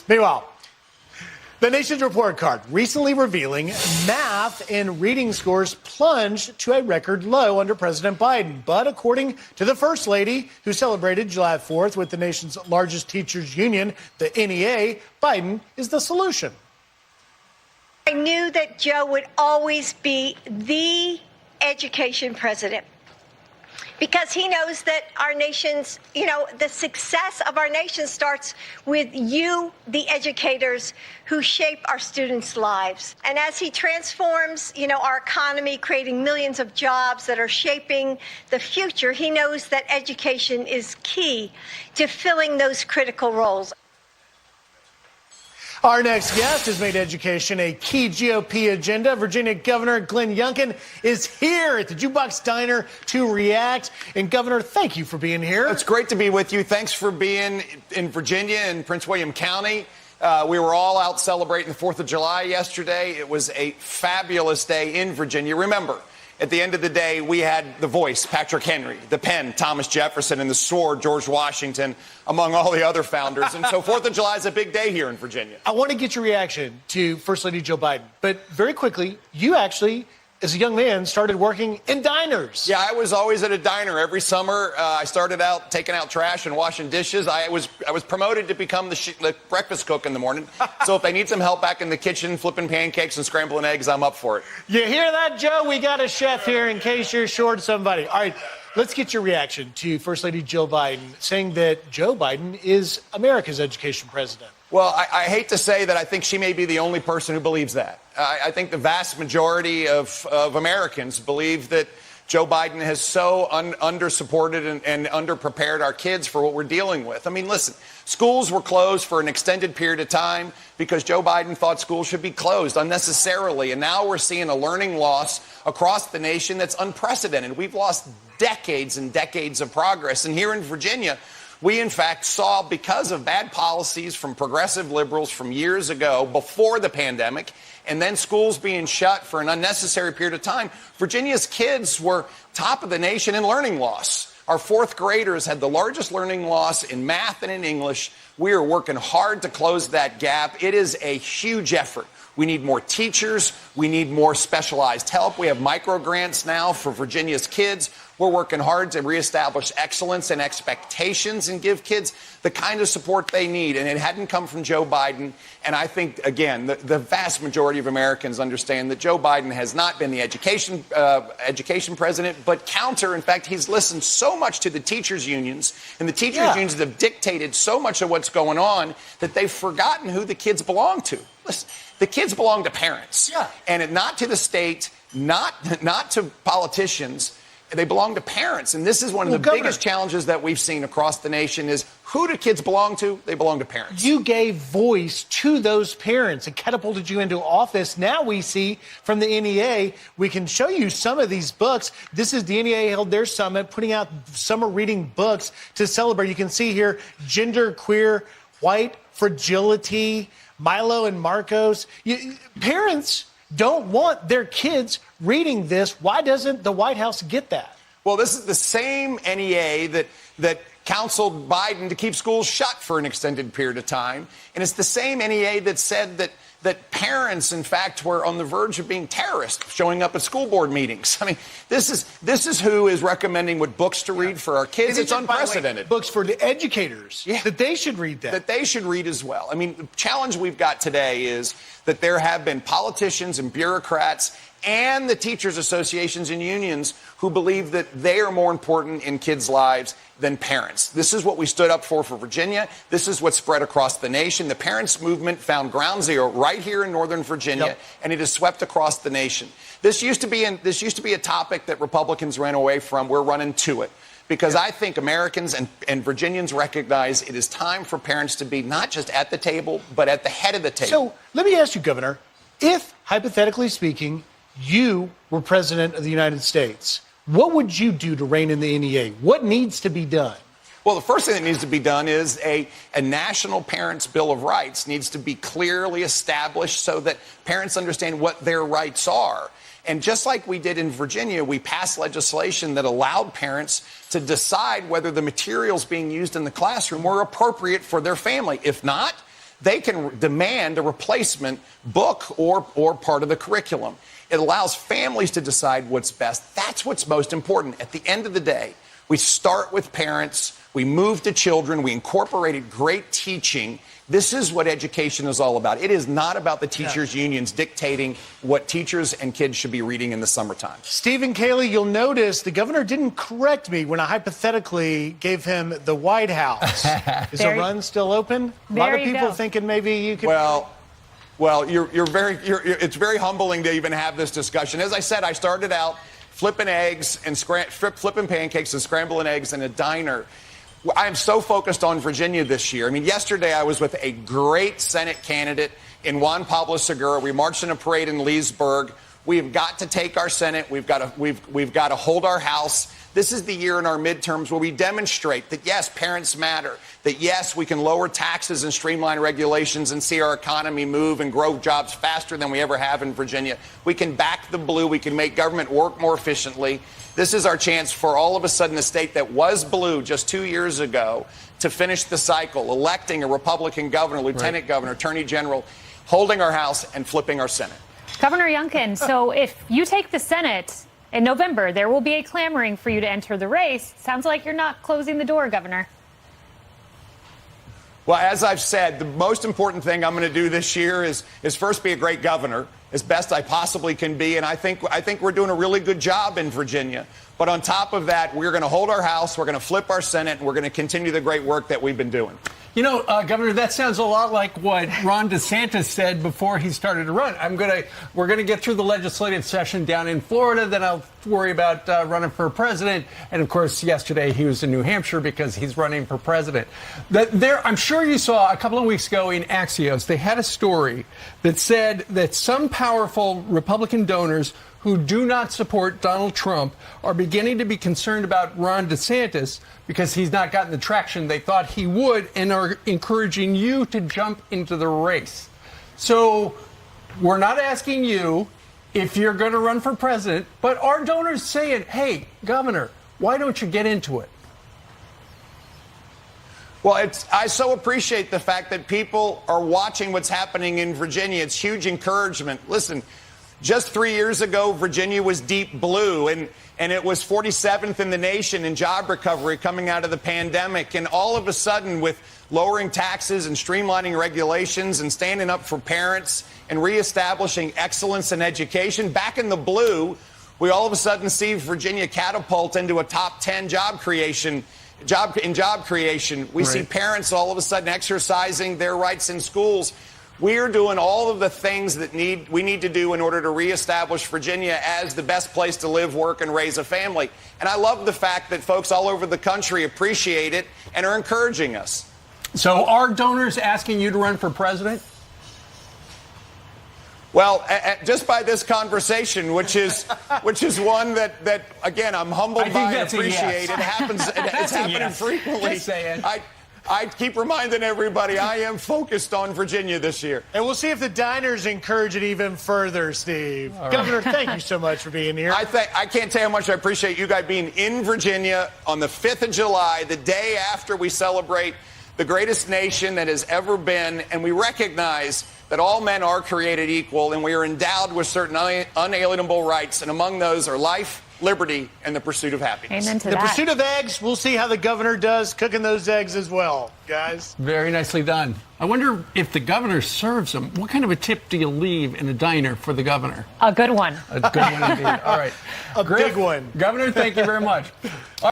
Meanwhile, the Nation's report card recently revealing math and reading scores plunged to a record low under President Biden. But according to the First Lady, who celebrated July 4th with the nation's largest teachers union, the NEA, Biden is the solution. I knew that Joe would always be the education president, because he knows that our nation's, the success of our nation starts with you, the educators who shape our students' lives. And as he transforms, our economy, creating millions of jobs that are shaping the future, he knows that education is key to filling those critical roles. Our next guest has made education a key GOP agenda. Virginia Governor Glenn Youngkin is here at the Jukebox Diner to react. And Governor, thank you for being here. It's great to be with you. Thanks for being in Virginia and Prince William County. We were all out celebrating the 4th of July yesterday. It was a fabulous day in Virginia. Remember, at the end of the day, we had the voice, Patrick Henry, the pen, Thomas Jefferson, and the sword, George Washington, among all the other founders. And so 4th of July is a big day here in Virginia. I want to get your reaction to First Lady Joe Biden. But very quickly, you actually, as a young man, started working in diners. Yeah, I was always at a diner every summer. I started out taking out trash and washing dishes. I was promoted to become the breakfast cook in the morning. So if they need some help back in the kitchen, flipping pancakes and scrambling eggs, I'm up for it. You hear that, Joe? We got a chef here in case you're short somebody. All right, let's get your reaction to First Lady Joe Biden saying that Joe Biden is America's education president. Well, I hate to say that I think she may be the only person who believes that. I think the vast majority of Americans believe that Joe Biden has so under-supported and under-prepared our kids for what we're dealing with. I mean, listen, schools were closed for an extended period of time because Joe Biden thought schools should be closed unnecessarily. And now we're seeing a learning loss across the nation that's unprecedented. We've lost decades and decades of progress. And here in Virginia, we, in fact, saw, because of bad policies from progressive liberals from years ago, before the pandemic, and then schools being shut for an unnecessary period of time, Virginia's kids were top of the nation in learning loss. Our fourth graders had the largest learning loss in math and in English. We are working hard to close that gap. It is a huge effort. We need more teachers. We need more specialized help. We have micro grants now for Virginia's kids. We're working hard to reestablish excellence and expectations and give kids the kind of support they need. And it hadn't come from Joe Biden. And I think, again, the vast majority of Americans understand that Joe Biden has not been the education president, but counter. In fact, he's listened so much to the teachers' unions, and the teachers' unions have dictated so much of what's going on that they've forgotten who the kids belong to. Listen, the kids belong to parents, and not to the state, not to politicians. They belong to parents. And this is one of the biggest challenges that we've seen across the nation is, who do kids belong to? They belong to parents. You gave voice to those parents and catapulted you into office. Now we see from the NEA, we can show you some of these books. This is the NEA held their summit, putting out summer reading books to celebrate. You can see here, Gender, Queer, White, Fragility, Milo and Marcos. Parents don't want their kids reading this. Why doesn't the White House get that? Well, this is the same NEA that counseled Biden to keep schools shut for an extended period of time. And it's the same NEA that said that parents, in fact, were on the verge of being terrorists, showing up at school board meetings. I mean, this is who is recommending what books to read for our kids. It's unprecedented. Books for the educators, that they should read that. That they should read as well. I mean, the challenge we've got today is that there have been politicians and bureaucrats and the teachers' associations and unions who believe that they are more important in kids' lives than parents. This is what we stood up for Virginia. This is what spread across the nation. The parents' movement found ground zero right here in Northern Virginia, and it has swept across the nation. This used to be a topic that Republicans ran away from. We're running to it, because I think Americans and Virginians recognize it is time for parents to be not just at the table, but at the head of the table. So let me ask you, Governor, if, hypothetically speaking, you were president of the United States, what would you do to rein in the NEA? What needs to be done? Well, the first thing that needs to be done is a national parents' bill of rights needs to be clearly established so that parents understand what their rights are. And just like we did in Virginia, we passed legislation that allowed parents to decide whether the materials being used in the classroom were appropriate for their family. If not, they can demand a replacement book or part of the curriculum. It allows families to decide what's best. That's what's most important. At the end of the day, we start with parents, we move to children, we incorporated great teaching. This is what education is all about. It is not about the teachers' unions dictating what teachers and kids should be reading in the summertime. Stephen Cayley, you'll notice the governor didn't correct me when I hypothetically gave him the White House. Is the run still open? A lot of people thinking maybe you could... Well, it's very humbling to even have this discussion. As I said, I started out flipping eggs and flipping pancakes and scrambling eggs in a diner. I am so focused on Virginia this year. I mean, yesterday I was with a great Senate candidate in Juan Pablo Segura. We marched in a parade in Leesburg. We have got to take our Senate. We've got to hold our House. This is the year in our midterms where we demonstrate that, yes, parents matter, that, yes, we can lower taxes and streamline regulations and see our economy move and grow jobs faster than we ever have in Virginia. We can back the blue. We can make government work more efficiently. This is our chance for all of a sudden a state that was blue just 2 years ago to finish the cycle, electing a Republican governor, lieutenant governor, attorney general, holding our House and flipping our Senate. Governor Youngkin, so if you take the Senate in November, there will be a clamoring for you to enter the race. Sounds like you're not closing the door, Governor. Well, as I've said, the most important thing I'm going to do this year is first be a great governor, as best I possibly can be. And I think we're doing a really good job in Virginia. But on top of that, we're going to hold our House, we're going to flip our Senate, and we're going to continue the great work that we've been doing. You know, Governor, that sounds a lot like what Ron DeSantis said before he started to run. We're going to get through the legislative session down in Florida, then I'll worry about running for president. And of course, yesterday he was in New Hampshire because he's running for president. I'm sure you saw a couple of weeks ago in Axios, they had a story that said that some powerful Republican donors who do not support Donald Trump are beginning to be concerned about Ron DeSantis because he's not gotten the traction they thought he would and are encouraging you to jump into the race. So we're not asking you if you're going to run for president, but our donors saying, hey, Governor, why don't you get into it? Well, I so appreciate the fact that people are watching what's happening in Virginia. It's huge encouragement. Listen, just 3 years ago, Virginia was deep blue, and it was 47th in the nation in job recovery coming out of the pandemic. And all of a sudden, with lowering taxes and streamlining regulations and standing up for parents and reestablishing excellence in education, back in the blue, we all of a sudden see Virginia catapult into a top 10 job creation. We see parents all of a sudden exercising their rights in schools. We're doing all of the things that we need to do in order to reestablish Virginia as the best place to live, work, and raise a family. And I love the fact that folks all over the country appreciate it and are encouraging us. So are donors asking you to run for president? Well, just by this conversation, which is one that again, I'm humbled by and appreciate. Yes. It's happening frequently. Just saying. I keep reminding everybody I am focused on Virginia this year. And we'll see if the diners encourage it even further, Steve. Right. Governor, thank you so much for being here. I can't tell you how much I appreciate you guys being in Virginia on the 5th of July, the day after we celebrate the greatest nation that has ever been. And we recognize that all men are created equal and we are endowed with certain unalienable rights. And among those are life, liberty, and the pursuit of happiness. Amen to the that. Pursuit of eggs. We'll see how the governor does cooking those eggs as well, guys. Very nicely done. I wonder if the governor serves them. What kind of a tip do you leave in a diner for the governor? A good one. A good one indeed. All right. Big one. Governor, thank you very much.